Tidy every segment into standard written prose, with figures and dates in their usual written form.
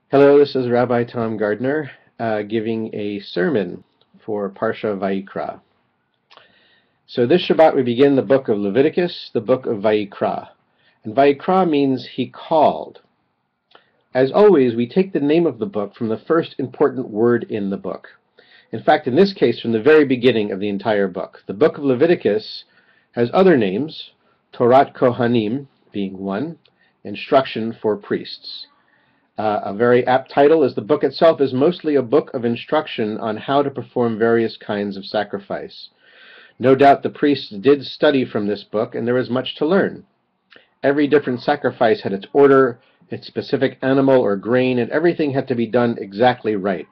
Hello, this is Rabbi Tom Gardner giving a sermon for Parsha Vayikra. So this Shabbat we begin the book of Leviticus, the book of Vayikra. And Vayikra means he called. As always, we take the name of the book from the first important word in the book. In fact, in this case, from the very beginning of the entire book. The book of Leviticus has other names, Torat Kohanim being one, instruction for priests. A very apt title, as the book itself is mostly a book of instruction on how to perform various kinds of sacrifice. No doubt the priests did study from this book, and there was much to learn. Every different sacrifice had its order, its specific animal or grain, and everything had to be done exactly right.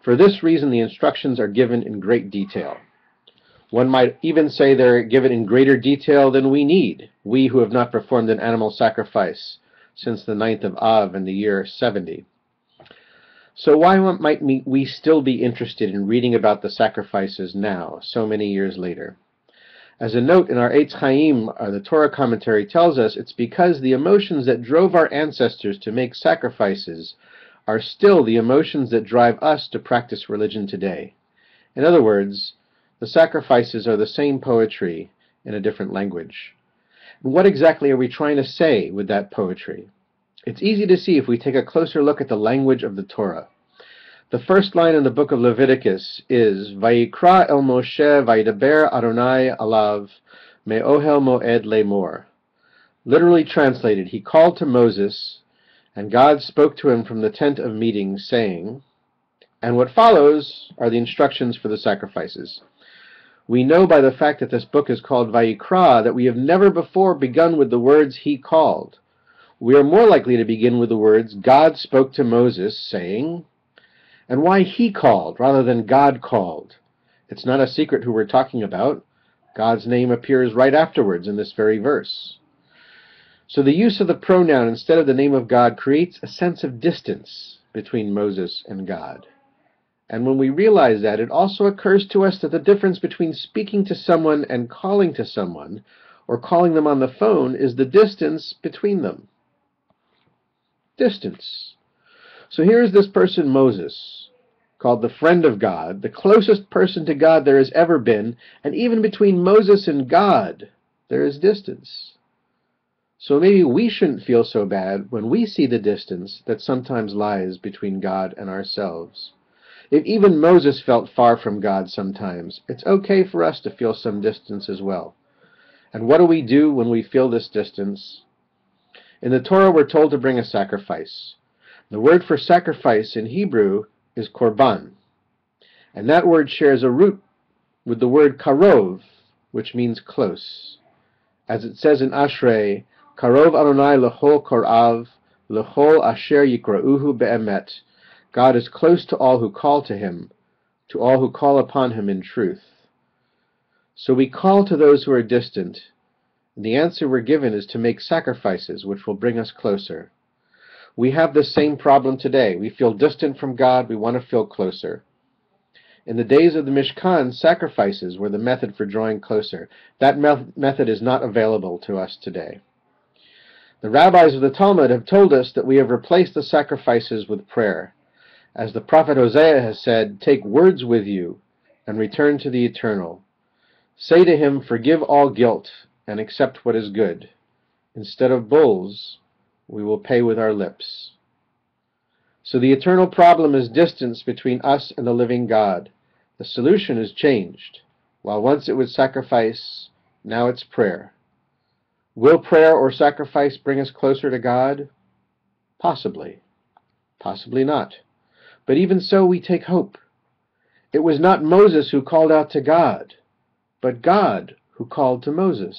For this reason, the instructions are given in great detail. One might even say they're given in greater detail than we need, we who have not performed an animal sacrifice since the 9th of Av in the year 70. So why might we still be interested in reading about the sacrifices now, so many years later? As a note in our Eitz Chaim, the Torah commentary tells us it's because the emotions that drove our ancestors to make sacrifices are still the emotions that drive us to practice religion today. In other words, the sacrifices are the same poetry in a different language. What exactly are we trying to say with that poetry? It's easy to see if we take a closer look at the language of the Torah. The first line in the book of Leviticus is Vayikra el Moshe Vaydaber Adonai alav me'ohel moed lemor. Literally translated, he called to Moses, and God spoke to him from the tent of meeting, saying, and what follows are the instructions for the sacrifices. We know by the fact that this book is called Vayikra that we have never before begun with the words he called. We are more likely to begin with the words God spoke to Moses, saying, and why he called rather than God called. It's not a secret who we're talking about. God's name appears right afterwards in this very verse. So the use of the pronoun instead of the name of God creates a sense of distance between Moses and God. And when we realize that, it also occurs to us that the difference between speaking to someone and calling to someone, or calling them on the phone, is the distance between them. Distance. So here is this person, Moses, called the friend of God, the closest person to God there has ever been, and even between Moses and God, there is distance. So maybe we shouldn't feel so bad when we see the distance that sometimes lies between God and ourselves. If even Moses felt far from God sometimes, it's okay for us to feel some distance as well. And what do we do when we feel this distance? In the Torah, we're told to bring a sacrifice. The word for sacrifice in Hebrew is korban. And that word shares a root with the word karov, which means close. As it says in Ashrei, Karov Adonai lechol korav, lechol asher yikra'uhu be'emet. God is close to all who call to him, to all who call upon him in truth. So we call to those who are distant, and the answer we're given is to make sacrifices which will bring us closer. We have the same problem today. We feel distant from God, we want to feel closer. In the days of the Mishkan, sacrifices were the method for drawing closer. That method is not available to us today. The rabbis of the Talmud have told us that we have replaced the sacrifices with prayer. As the prophet Hosea has said, take words with you and return to the Eternal. Say to him, forgive all guilt and accept what is good. Instead of bulls, we will pay with our lips. So the eternal problem is distance between us and the living God. The solution is changed. While once it was sacrifice, now it's prayer. Will prayer or sacrifice bring us closer to God? Possibly. Possibly not. But even so, we take hope. It was not Moses who called out to God, but God who called to Moses.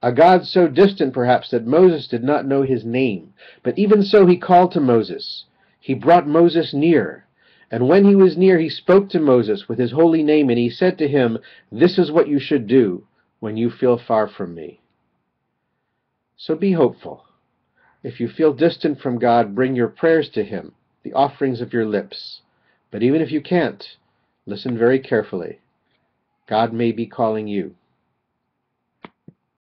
A God so distant, perhaps, that Moses did not know his name. But even so, he called to Moses. He brought Moses near. And when he was near, he spoke to Moses with his holy name, and he said to him, this is what you should do when you feel far from me. So be hopeful. If you feel distant from God, bring your prayers to him, the offerings of your lips. But even if you can't, listen very carefully. God may be calling you.